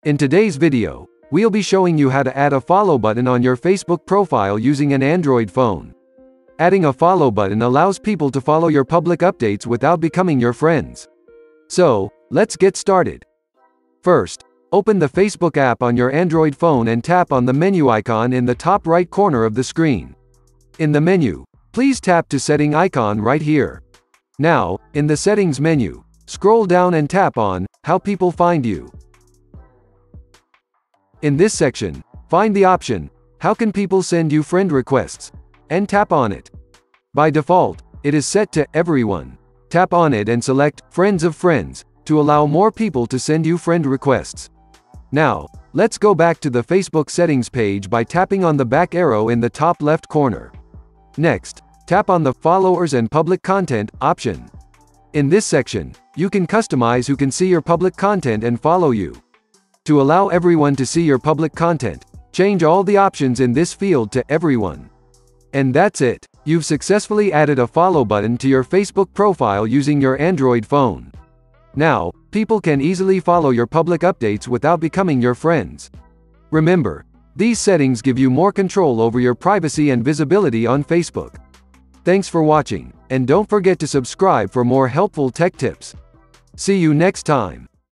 In today's video, we'll be showing you how to add a follow button on your Facebook profile using an Android phone. Adding a follow button allows people to follow your public updates without becoming your friends. So, let's get started. First, open the Facebook app on your Android phone and tap on the menu icon in the top right corner of the screen. In the menu, please tap to setting icon right here. Now, in the settings menu, scroll down and tap on How People Find You. In this section, find the option How can people send you friend requests? And tap on it. By default, it is set to Everyone. Tap on it and select Friends of Friends to allow more people to send you friend requests. Now, let's go back to the Facebook settings page by tapping on the back arrow in the top left corner. Next, tap on the Followers and Public Content option. In this section, you can customize who can see your public content and follow you. To allow everyone to see your public content, change all the options in this field to Everyone. And that's it. You've successfully added a follow button to your Facebook profile using your Android phone. Now, people can easily follow your public updates without becoming your friends. Remember, these settings give you more control over your privacy and visibility on Facebook. Thanks for watching, and don't forget to subscribe for more helpful tech tips. See you next time.